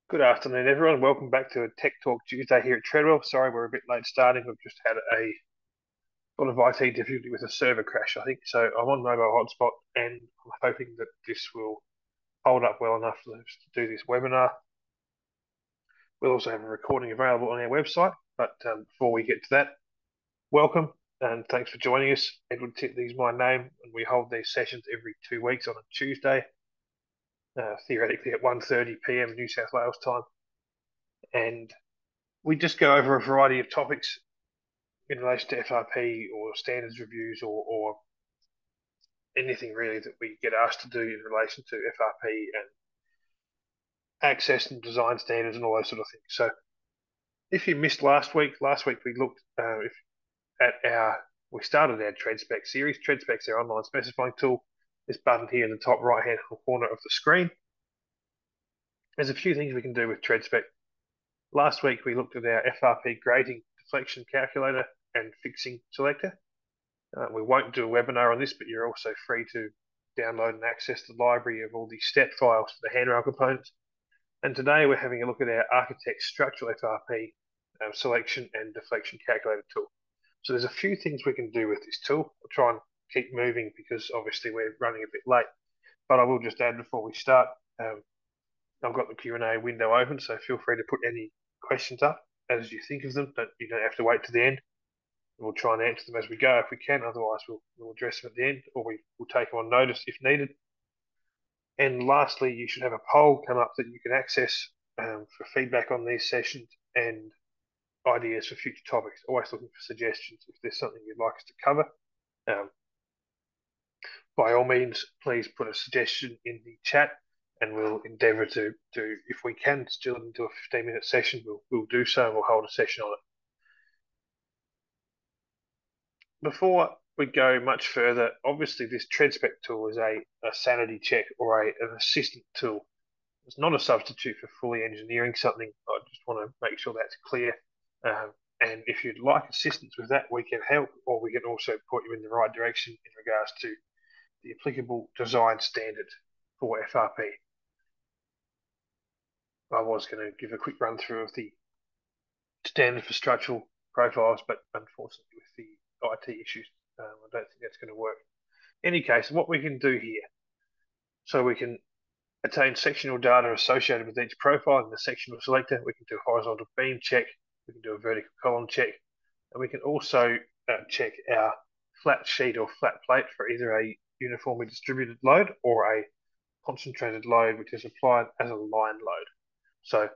Good afternoon, everyone. Welcome back to a Tech Talk Tuesday here at Treadwell. Sorry, we're a bit late starting. We've just had a lot of IT difficulty with a server crash, I think. So I'm on mobile hotspot, and I'm hoping that this will hold up well enough for us to do this webinar. We'll also have a recording available on our website. But before we get to that, welcome and thanks for joining us. Edward Titley is my name, and we hold these sessions every 2 weeks on a Tuesday, theoretically at 1:30 p.m. New South Wales time. And we just go over a variety of topics in relation to FRP or standards reviews or anything really that we get asked to do in relation to FRP and access and design standards and all those sort of things. So if you missed last week we looked at we started our TreadSpec series. TreadSpec's our online specifying tool. This button here in the top right hand corner of the screen. There's a few things we can do with TreadSpec. Last week we looked at our FRP grading deflection calculator and fixing selector. We won't do a webinar on this, but you're also free to download and access the library of all the step files for the handrail components. And today we're having a look at our Architect Structural FRP selection and deflection calculator tool. So there's a few things we can do with this tool. I'll try and keep moving because obviously we're running a bit late. But I will just add before we start, I've got the Q&A window open, so feel free to put any questions up as you think of them. You don't have to wait to the end. We'll try and answer them as we go if we can. Otherwise, we'll address them at the end, or we'll take them on notice if needed. And lastly, you should have a poll come up that you can access for feedback on these sessions and ideas for future topics. Always looking for suggestions if there's something you'd like us to cover. Um, by all means, please put a suggestion in the chat, and we'll endeavour to do, if we can, still into a 15-minute session. We'll do so, and we'll hold a session on it. Before we go much further, obviously this TreadSpec tool is a sanity check or an assistant tool. It's not a substitute for fully engineering something. I just want to make sure that's clear. And if you'd like assistance with that, we can help, or we can also point you in the right direction in regards to the applicable design standard for FRP. I was going to give a quick run through of the standard for structural profiles, but unfortunately with the IT issues, I don't think that's going to work. In any case, what we can do here, so we can attain sectional data associated with each profile in the sectional selector. We can do a horizontal beam check, we can do a vertical column check, and we can also check our flat sheet or flat plate for either a uniformly distributed load or a concentrated load which is applied as a line load. So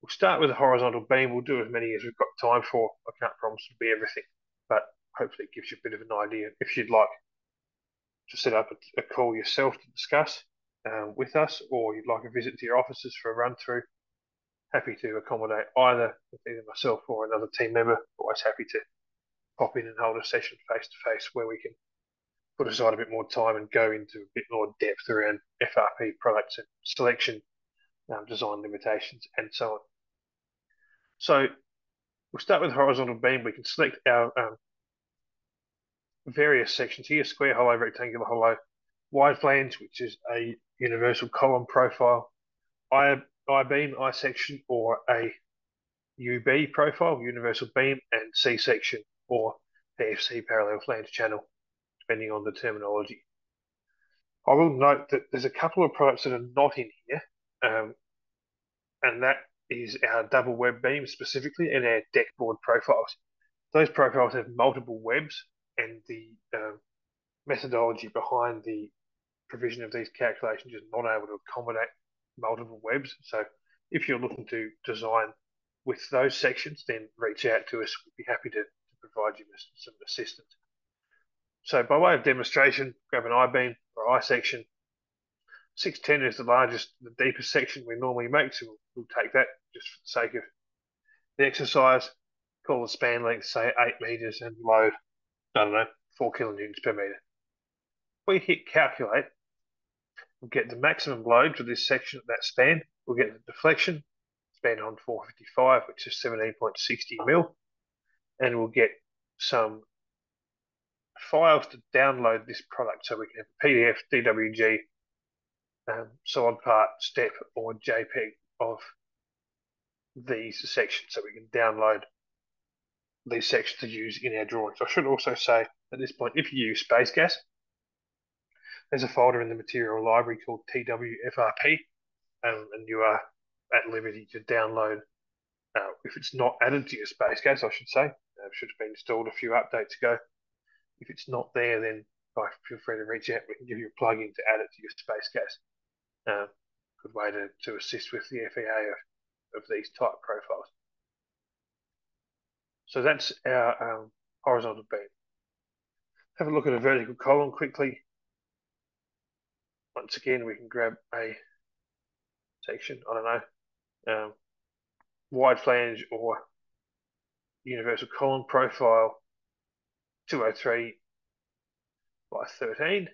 we'll start with a horizontal beam. We'll do as many as we've got time for. I can't promise it'll be everything, but hopefully it gives you a bit of an idea. If you'd like to set up a call yourself to discuss with us, or you'd like a visit to your offices for a run through, happy to accommodate either with either myself or another team member. Always happy to pop in and hold a session face to face where we can put aside a bit more time and go into a bit more depth around FRP products and selection, design limitations, and so on. So we'll start with horizontal beam. We can select our various sections here: square, hollow, rectangular, hollow, wide flange, which is a universal column profile, I-beam, I-section, or a UB profile, universal beam, and C-section, or PFC, parallel flange channel, depending on the terminology. I will note that there's a couple of products that are not in here, and that is our double web beam specifically, and our deck board profiles. Those profiles have multiple webs, and the methodology behind the provision of these calculations is not able to accommodate multiple webs. So if you're looking to design with those sections, then reach out to us. We'd be happy to provide you with some assistance. So by way of demonstration, grab an I-beam or I-section. 610 is the largest, the deepest section we normally make, so we'll take that just for the sake of the exercise. Call the span length, say 8 meters, and load, I don't know, 4 kilonewtons per meter. If we hit calculate, we'll get the maximum load for this section of that span. We'll get the deflection, span on 455, which is 17.60 mil, and we'll get some files to download this product. So we can have a PDF, DWG, solid part, step, or JPEG of these sections so we can download these sections to use in our drawings. I should also say at this point, if you use Space Gas, there's a folder in the material library called TWFRP, and you are at liberty to download. If it's not added to your Space Gas, I should say, should have been installed a few updates ago. If it's not there, then feel free to reach out. We can give you a plug-in to add it to your Space Gas. Good way to assist with the FEA of these type profiles. So that's our horizontal beam. Have a look at a vertical column quickly. Once again, we can grab a section, I don't know, wide flange or universal column profile 203 by 13.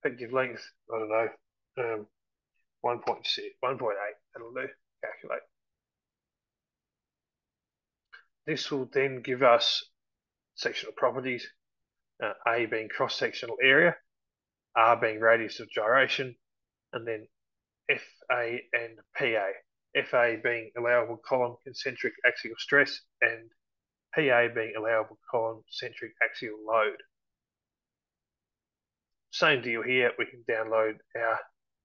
Effective length, I don't know, 1.6, 1.8, that'll do, calculate. This will then give us sectional properties, A being cross-sectional area, R being radius of gyration, and then FA and PA. FA being allowable column concentric axial stress, and PA being allowable column centric axial load. Same deal here, we can download our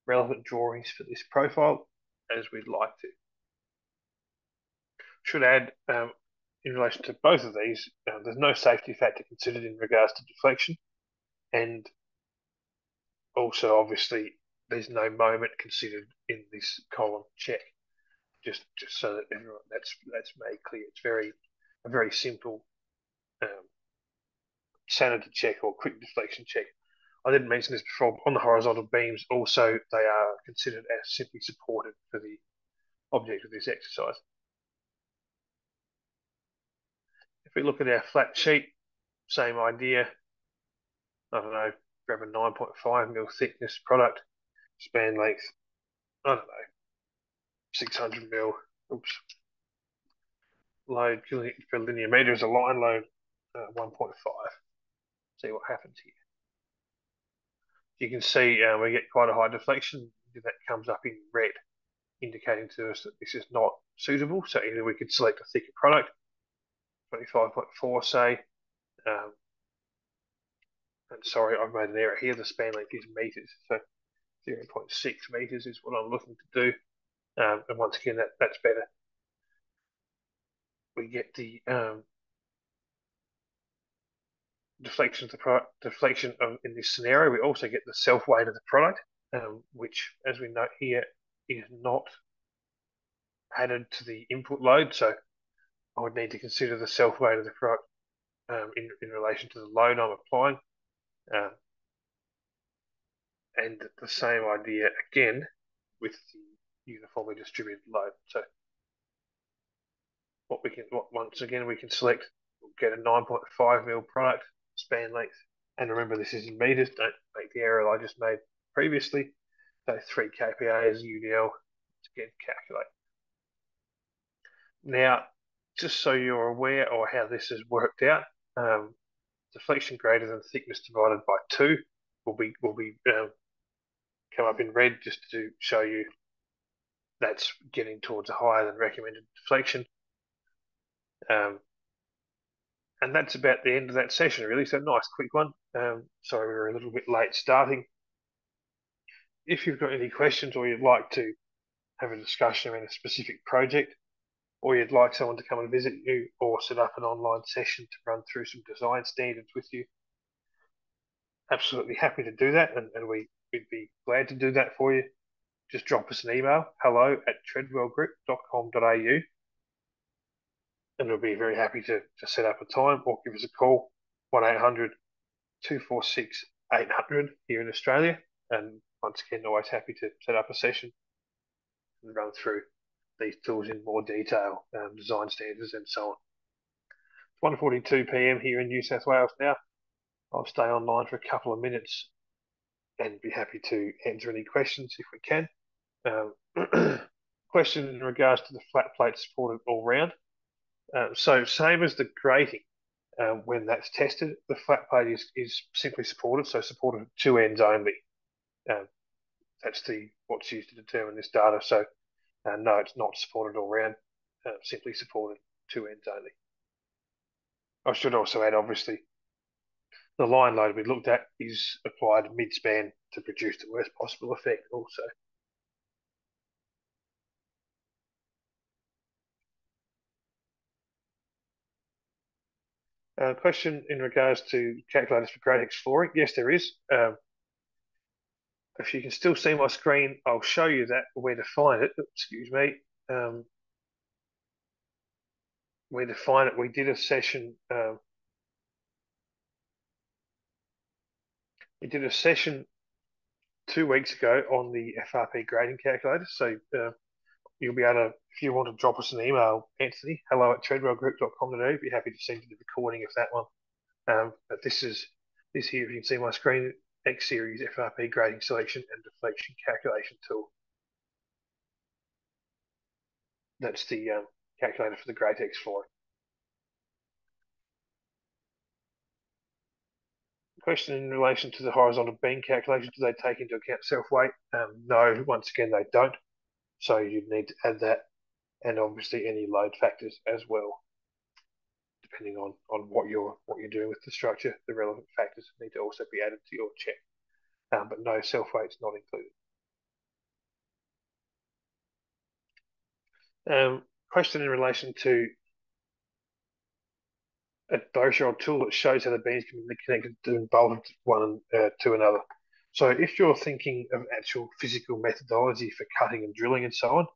relevant drawings for this profile as we'd like to. Should add, in relation to both of these, there's no safety factor considered in regards to deflection, and also obviously there's no moment considered in this column check. Just so that everyone that's made clear. It's a very simple sanity check or quick deflection check. I didn't mention this before. On the horizontal beams, also they are considered as simply supported for the object of this exercise. If we look at our flat sheet, same idea. I don't know, grab a 9.5 mil thickness product, span length, I don't know, 600 mil. Oops. Load per linear meter is a line load, 1.5. See what happens here. You can see we get quite a high deflection. That comes up in red, indicating to us that this is not suitable. So either we could select a thicker product, 25.4 say, and sorry, I've made an error here. The span length is meters, so 0.6 meters is what I'm looking to do. And once again, that's better. We get the deflection of the product, in this scenario. We also get the self weight of the product, which, as we note here, is not added to the input load. So I would need to consider the self weight of the product in relation to the load I'm applying. And the same idea again with the uniformly distributed load. So once again we can select, we'll get a 9.5 mil product, span length, and remember this is in meters, don't make the error I just made previously. So 3 kPa is UDL, again calculate. Now, just so you're aware of how this has worked out, deflection greater than thickness divided by 2 will be come up in red, just to show you that's getting towards a higher than recommended deflection. And that's about the end of that session, really. So nice, quick one. Sorry we were a little bit late starting. If you've got any questions or you'd like to have a discussion around a specific project, or you'd like someone to come and visit you or set up an online session to run through some design standards with you, absolutely happy to do that, and we'd be glad to do that for you. Just drop us an email, hello@treadwellgroup.com.au, and we'll be very happy to set up a time, or give us a call, 1-800-246-800 here in Australia. And once again, always happy to set up a session and run through these tools in more detail, design standards and so on. It's 1:42 p.m. here in New South Wales now. I'll stay online for a couple of minutes and be happy to answer any questions if we can. Question in regards to the flat plate supported all round. So same as the grating, when that's tested, the flat plate is simply supported, so supported at 2 ends only. That's what's used to determine this data. So no, it's not supported all round. simply supported two ends only. I should also add, obviously, the line load we looked at is applied mid-span to produce the worst possible effect also. Question in regards to calculators for Gradex flooring. Yes, there is. If you can still see my screen, I'll show you that where to find it. Excuse me. Where to find it. We did a session. We did a session 2 weeks ago on the FRP grading calculator. So you'll be able to, if you want to drop us an email, Anthony, hello@treadwellgroup.com.au, be happy to send you the recording of that one. But this here, if you can see my screen, X Series FRP grading selection and deflection calculation tool. That's the calculator for the Gradex flooring. Question in relation to the horizontal beam calculation, do they take into account self-weight? No, once again, they don't. So you'd need to add that, and obviously any load factors as well, depending on what you're doing with the structure. The relevant factors need to also be added to your check, but no, self-weight's not included. Question in relation to a Bowshell tool that shows how the beams can be connected and bolted one to another. So if you're thinking of actual physical methodology for cutting and drilling and so on,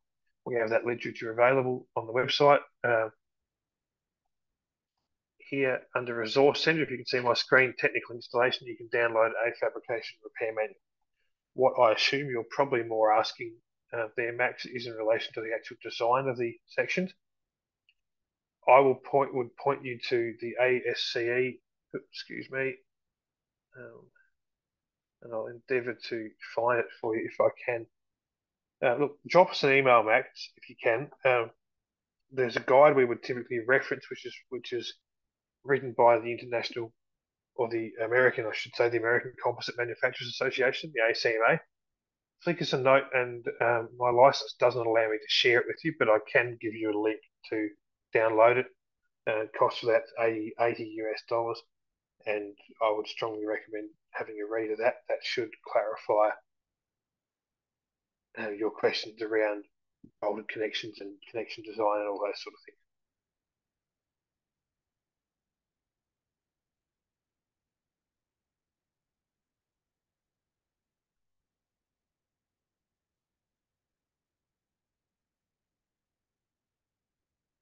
we have that literature available on the website. Here under Resource Center, if you can see my screen, technical installation, you can download a fabrication repair manual. What I assume you're probably more asking there, Max, is in relation to the actual design of the sections. I would point you to the ASCE, excuse me, and I'll endeavour to find it for you if I can. Look, drop us an email, Max, if you can. There's a guide we would typically reference, which is written by the international, or the American, I should say, the American Composite Manufacturers Association, the ACMA. Flick us a note, and my license doesn't allow me to share it with you, but I can give you a link to download it. Cost for that $80 US, and I would strongly recommend having a read of that. That should clarify your questions around bolted connections and connection design and all those sort of things.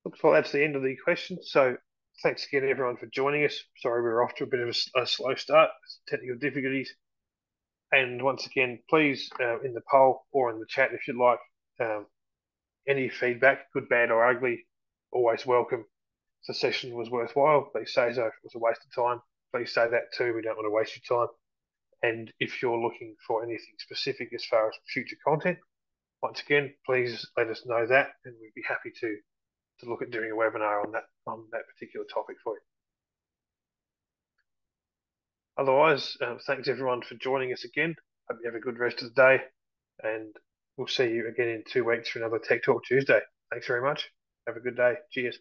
Looks like that's the end of the questions. So thanks again, everyone, for joining us. Sorry we're off to a bit of a slow start, technical difficulties. And once again, please, in the poll or in the chat, if you'd like, any feedback, good, bad, or ugly, always welcome. If the session was worthwhile, please say so. If it was a waste of time, please say that too. We don't want to waste your time. And if you're looking for anything specific as far as future content, once again, please let us know that, and we'd be happy to look at doing a webinar on that particular topic for you. Otherwise, thanks everyone for joining us again. Hope you have a good rest of the day, and we'll see you again in 2 weeks for another Tech Talk Tuesday. Thanks very much. Have a good day. Cheers.